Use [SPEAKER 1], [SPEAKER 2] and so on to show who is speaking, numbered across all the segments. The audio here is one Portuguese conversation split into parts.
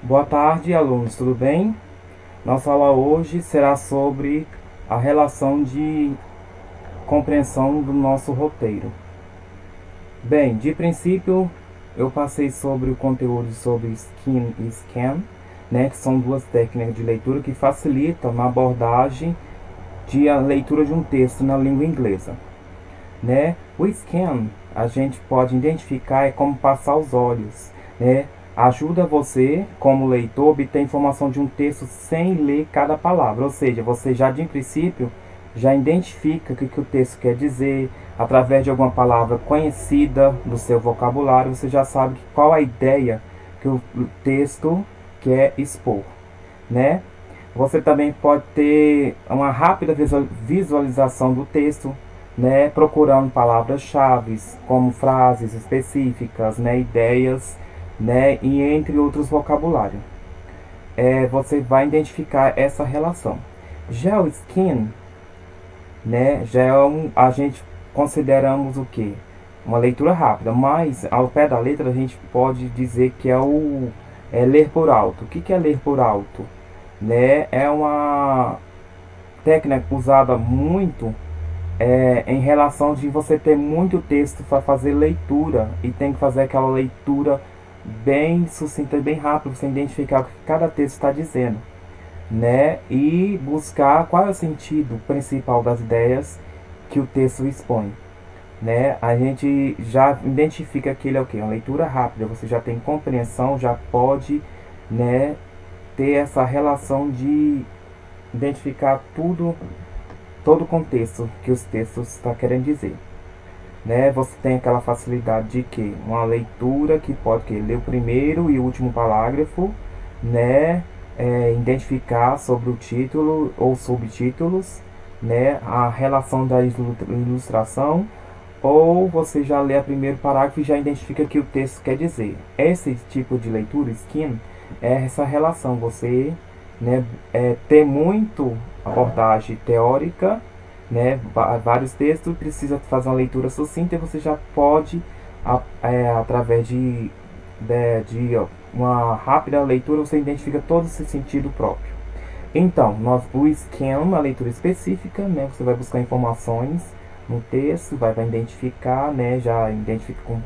[SPEAKER 1] Boa tarde, alunos, tudo bem? Nossa aula hoje será sobre a relação de compreensão do nosso roteiro. Bem, de princípio, eu passei sobre o conteúdo sobre skin e scan, né, que são duas técnicas de leitura que facilitam na abordagem de a leitura de um texto na língua inglesa, né? O scan a gente pode identificar é como passar os olhos, né? Ajuda você, como leitor, a obter informação de um texto sem ler cada palavra, ou seja, você já de princípio já identifica o que o texto quer dizer através de alguma palavra conhecida do seu vocabulário, você já sabe qual a ideia que o texto quer expor, né? Você também pode ter uma rápida visualização do texto, né, procurando palavras-chave, como frases específicas, né, ideias, né, e entre outros vocabulários. Você vai identificar essa relação. Já o skin, né, já é a gente consideramos o que? Uma leitura rápida, mas ao pé da letra a gente pode dizer que é ler por alto. O que é ler por alto? Né, é uma técnica usada muito em relação de você ter muito texto para fazer leitura e tem que fazer aquela leitura bem sucinta e bem rápida, você identificar o que cada texto está dizendo, né? E buscar qual é o sentido principal das ideias que o texto expõe, né? A gente já identifica que ele é o que? Uma leitura rápida, você já tem compreensão, já pode, né, ter essa relação de identificar tudo, todo o contexto que os textos estão querendo dizer, né? Você tem aquela facilidade de que uma leitura que pode ler o primeiro e o último parágrafo, né? Identificar sobre o título ou subtítulos, né? A relação da ilustração, ou você já lê o primeiro parágrafo e já identifica o que o texto quer dizer. Esse tipo de leitura, skin, é essa relação, você, né, ter muito abordagem teórica, né, vários textos, precisa fazer uma leitura sucinta e você já pode, através de uma rápida leitura, você identifica todo esse sentido próprio. Então, o scan, uma leitura específica, né, você vai buscar informações no texto, vai identificar, né, já identifica com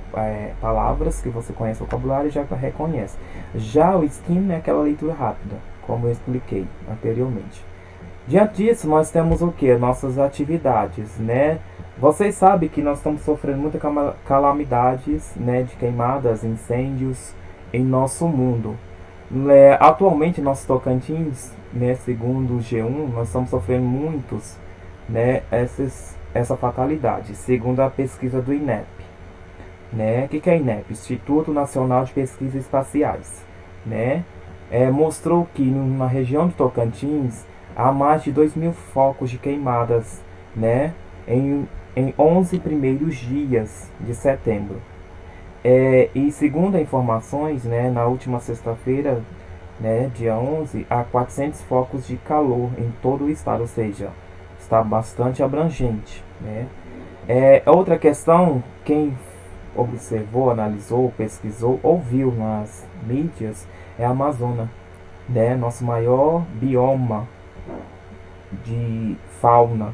[SPEAKER 1] palavras que você conhece o vocabulário e já reconhece. Já o skin é aquela leitura rápida, como eu expliquei anteriormente. Diante disso, nós temos o que? Nossas atividades, né? Vocês sabem que nós estamos sofrendo muitas calamidades, né, de queimadas, incêndios em nosso mundo. Atualmente, nosso Tocantins, né, segundo o G1, nós estamos sofrendo muitos, né, essa fatalidade, segundo a pesquisa do INEP. Né? O que é INEP? Instituto Nacional de Pesquisas Espaciais. Né? Mostrou que na região de Tocantins há mais de 2.000 focos de queimadas, né, em 11 primeiros dias de setembro. E segundo informações, né, na última sexta-feira, né, dia 11, há 400 focos de calor em todo o estado, ou seja, está bastante abrangente. Né? Outra questão, quem observou, analisou, pesquisou, ouviu nas mídias, é a Amazônia, né? Nosso maior bioma de fauna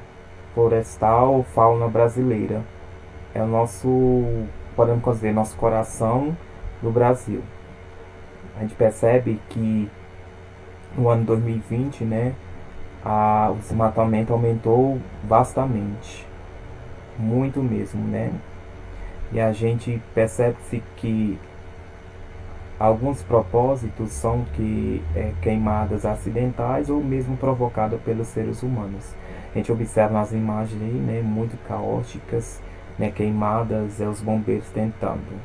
[SPEAKER 1] florestal, fauna brasileira. É o nosso, podemos dizer, nosso coração do Brasil. A gente percebe que no ano 2020, né, o desmatamento aumentou bastante, muito mesmo, né? E a gente percebe-se que alguns propósitos são queimadas acidentais ou mesmo provocadas pelos seres humanos. A gente observa nas imagens aí, né, muito caóticas, né, queimadas, os bombeiros tentando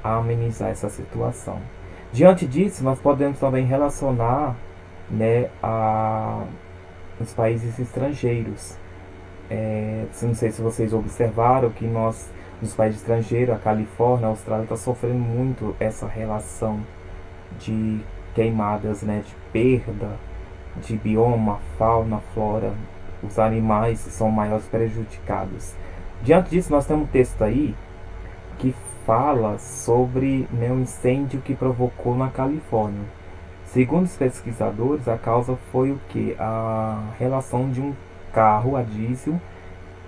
[SPEAKER 1] amenizar essa situação. Diante disso, nós podemos também relacionar, né, os países estrangeiros. Não sei se vocês observaram que nos países estrangeiros, a Califórnia, a Austrália, está sofrendo muito essa relação de queimadas, né, de perda de bioma, fauna, flora. Os animais são maiores prejudicados. Diante disso, nós temos um texto aí que fala sobre, né, um incêndio que provocou na Califórnia. Segundo os pesquisadores, a causa foi o que? A relação de um carro a diesel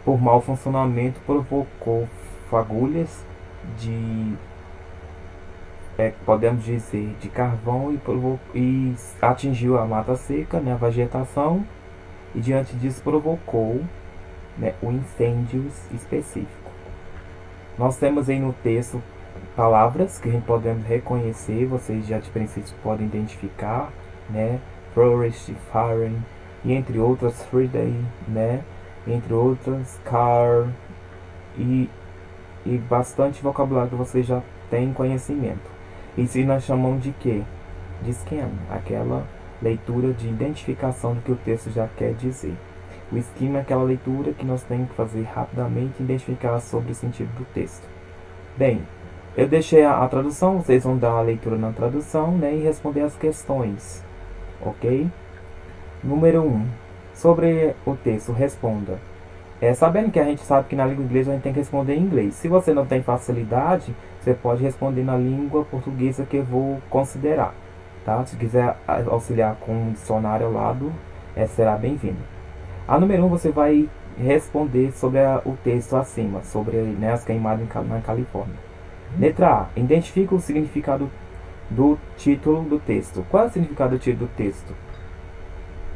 [SPEAKER 1] por mau funcionamento provocou fagulhas de, podemos dizer, de carvão e atingiu a mata seca, né, a vegetação, e diante disso provocou, né, o incêndio específico. Nós temos aí no texto palavras que a gente podemos reconhecer, vocês já de princípio podem identificar, né? Forest, fire, e entre outras, Friday, né? Entre outras, car, e, e bastante vocabulário que vocês já têm conhecimento. Isso nós chamamos de quê? De scan, aquela leitura de identificação do que o texto já quer dizer. O scan é aquela leitura que nós temos que fazer rapidamente e identificar sobre o sentido do texto. Bem, eu deixei a tradução, vocês vão dar a leitura na tradução, né, e responder as questões, ok? Número 1. Sobre o texto, responda. Sabendo que a gente sabe que na língua inglesa a gente tem que responder em inglês. Se você não tem facilidade, você pode responder na língua portuguesa que eu vou considerar, tá? Se quiser auxiliar com um dicionário ao lado, será bem-vindo. A número 1, você vai responder sobre o texto acima, sobre, né, as queimadas na Califórnia. Letra A. Identifica o significado do título do texto. Qual é o significado do título do texto?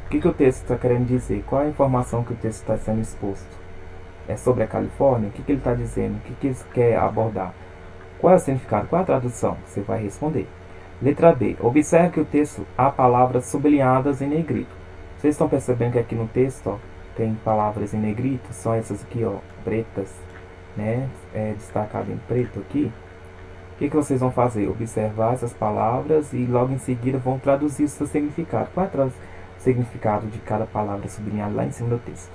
[SPEAKER 1] O que o texto está querendo dizer? Qual é a informação que o texto está sendo exposto? É sobre a Califórnia? O que ele está dizendo? O que ele quer abordar? Qual é o significado? Qual é a tradução? Você vai responder. Letra B. Observe que o texto há palavras sublinhadas em negrito. Vocês estão percebendo que aqui no texto, ó, tem palavras em negrito? São essas aqui, ó, pretas, né? Destacado em preto aqui. O que vocês vão fazer? Observar essas palavras e logo em seguida vão traduzir o seu significado. Qual é o significado de cada palavra sublinhada lá em cima do texto?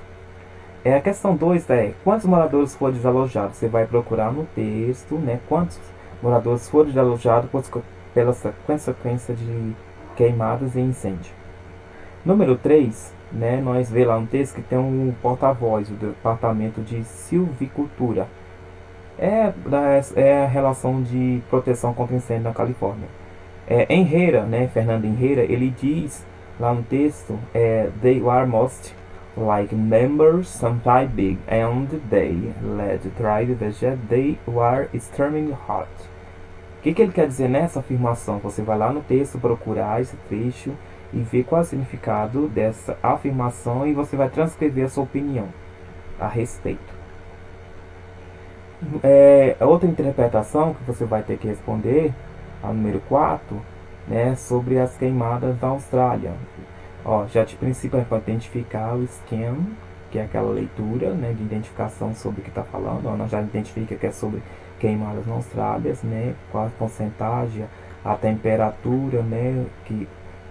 [SPEAKER 1] A questão 2 é: quantos moradores foram desalojados? Você vai procurar no texto, né? Quantos moradores foram desalojados pela consequência de queimadas e incêndio. Número 3, né? Nós vemos lá no texto que tem um porta-voz do Departamento de Silvicultura. É a relação de proteção contra incêndio na Califórnia. Enreira, né, Fernando Enreira, ele diz lá no texto, they were most like members, sometimes big, and they led tried the jet, they were extremely hot. O que ele quer dizer nessa afirmação? Você vai lá no texto procurar esse trecho e ver qual é o significado dessa afirmação e você vai transcrever a sua opinião a respeito. Outra interpretação que você vai ter que responder, a número 4, né, sobre as queimadas da Austrália. Ó, já de princípio é para identificar o scan, que é aquela leitura, né, de identificação sobre o que está falando. Ó, nós já identifica que é sobre queimadas na Austrália, né, qual a porcentagem, a temperatura, né, que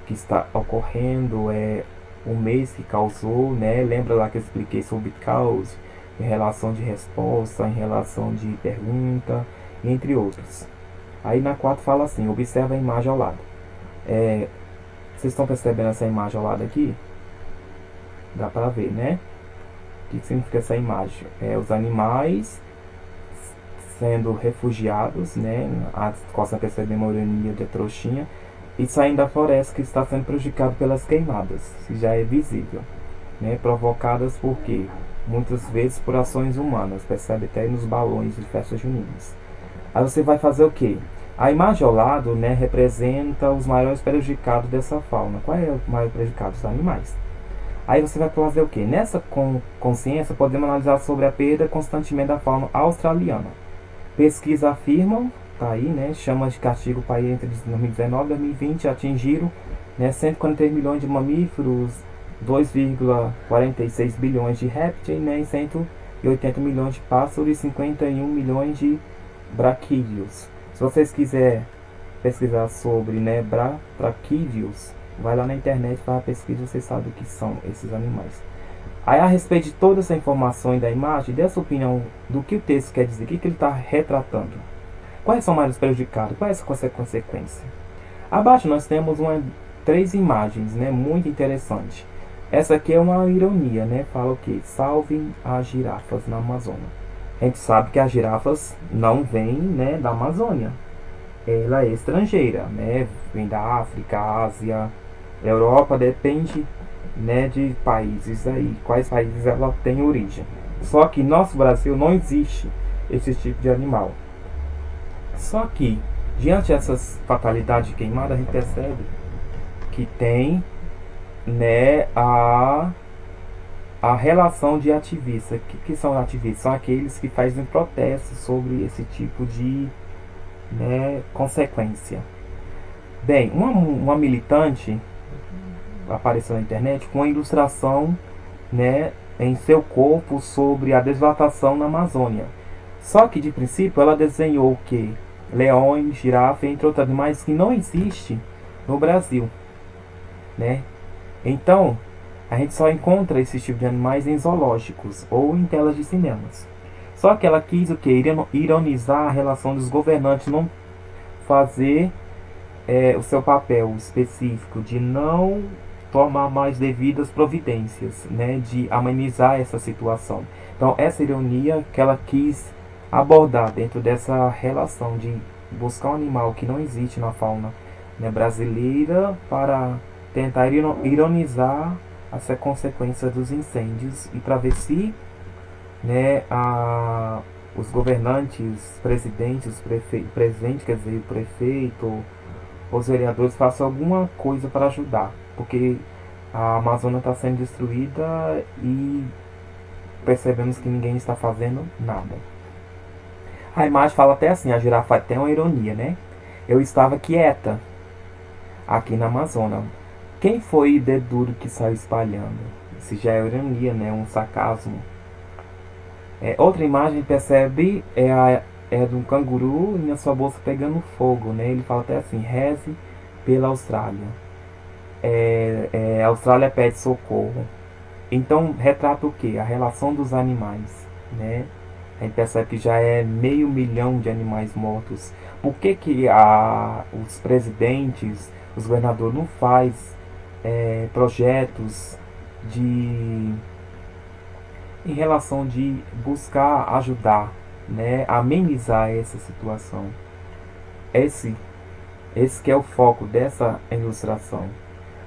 [SPEAKER 1] está ocorrendo, o mês que causou, né, lembra lá que eu expliquei sobre cause, em relação de resposta, em relação de pergunta, entre outros. Aí na 4 fala assim: observa a imagem ao lado. Vocês estão percebendo essa imagem ao lado aqui? Dá para ver, né? O que significa essa imagem? Os animais sendo refugiados, né? Costa perceber uma ironia de trouxinha, e saindo da floresta que está sendo prejudicado pelas queimadas, que já é visível, né? Provocadas por quê? Muitas vezes por ações humanas, percebe até nos balões de festas juninas. Aí você vai fazer o que? A imagem ao lado, né, representa os maiores prejudicados dessa fauna. Qual é o maior prejudicado? Os animais. Aí você vai fazer o que? Nessa consciência, podemos analisar sobre a perda constantemente da fauna australiana. Pesquisas afirmam, tá aí, né, chama de castigo o país entre 2019 e 2020, atingiram, né, 143 milhões de mamíferos, 2,46 bilhões de répteis, né, e 180 milhões de pássaros e 51 milhões de braquídeos. Se vocês quiserem pesquisar sobre, né, braquídeos, vai lá na internet, faz a pesquisa, vocês sabem o que são esses animais. Aí, a respeito de toda essa informação e da imagem, dê a sua opinião do que o texto quer dizer, o que ele está retratando. Quais são mais prejudicados? Qual é essa consequência? Abaixo nós temos 3 imagens, né, muito interessantes. Essa aqui é uma ironia, né? Fala o que? Salvem as girafas na Amazônia. A gente sabe que as girafas não vêm, né, da Amazônia. Ela é estrangeira, né? Vem da África, Ásia, Europa, depende, né, de países aí, quais países ela tem origem. Só que no nosso Brasil não existe esse tipo de animal. Só que, diante dessas fatalidades de queimada, a gente percebe que tem, né, a relação de ativista. Que são ativistas? São aqueles que fazem protestos sobre esse tipo de, né, consequência. Bem, uma militante apareceu na internet com uma ilustração, né, em seu corpo sobre a desvatação na Amazônia. Só que de princípio ela desenhou o que? Leões, girafa, entre outros animais que não existe no Brasil, né? Então, a gente só encontra esse tipo de animais em zoológicos ou em telas de cinemas. Só que ela quis o que? Ironizar a relação dos governantes, não fazer o seu papel específico de não tomar mais devidas providências, né, de amenizar essa situação. Então, essa ironia que ela quis abordar dentro dessa relação de buscar um animal que não existe na fauna, né, brasileira para tentar ironizar as consequências dos incêndios e para ver se, né, os governantes, presidentes, presidente, quer dizer, o prefeito, os vereadores façam alguma coisa para ajudar, porque a Amazônia está sendo destruída e percebemos que ninguém está fazendo nada. A imagem fala até assim, a girafa tem uma ironia, né? Eu estava quieta aqui na Amazônia. Quem foi o dedo duro que saiu espalhando? Isso já é ironia, né? Um sarcasmo. Outra imagem percebe é de um canguru e na sua bolsa pegando fogo, né? Ele fala até assim, reze pela Austrália. A Austrália pede socorro. Então retrata o que? A relação dos animais, né? A gente percebe que já é 500 mil de animais mortos. Por que, que os presidentes, os governadores não faz projetos de em relação de buscar ajudar, né, amenizar essa situação? Esse, esse que é o foco dessa ilustração.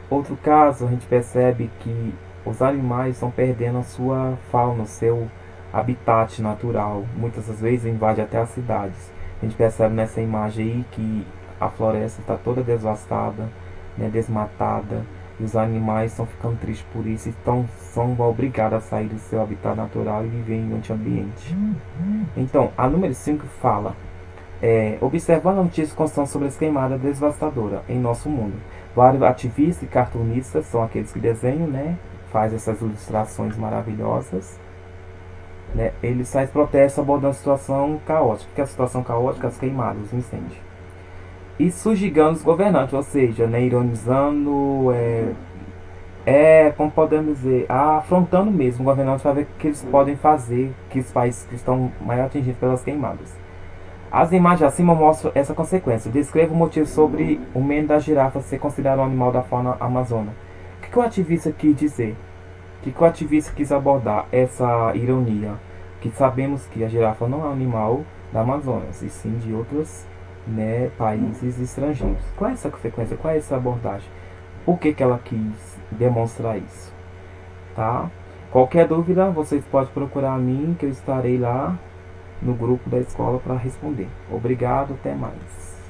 [SPEAKER 1] Outro caso, a gente percebe que os animais estão perdendo a sua fauna, o seu habitat natural. Muitas das vezes invade até as cidades. A gente percebe nessa imagem aí que a floresta está toda devastada, né, desmatada, e os animais estão ficando tristes por isso e são obrigados a sair do seu habitat natural e viver em outro ambiente. Então, a número 5 fala: observando a notícia constante sobre as queimadas devastadoras em nosso mundo. Vários ativistas e cartunistas são aqueles que desenham, né? Faz essas ilustrações maravilhosas. Né? Eles fazem protestos abordando a situação caótica. Que é a situação caótica? As queimadas, os incêndios. E sujigando os governantes, ou seja, né, ironizando, como podemos dizer, afrontando mesmo o governante para ver o que eles podem fazer, que os países que estão mais atingidos pelas queimadas. As imagens acima mostram essa consequência. Descreva o motivo sobre o medo da girafa ser considerado um animal da fauna amazônica. O que o ativista quis dizer? O que o ativista quis abordar? Essa ironia. Que sabemos que a girafa não é um animal da Amazônia, e sim de outros, né, países estrangeiros. Qual é essa consequência? Qual é essa abordagem? Por que ela quis demonstrar isso? Tá? Qualquer dúvida, vocês podem procurar a mim, que eu estarei lá no grupo da escola para responder. Obrigado, até mais.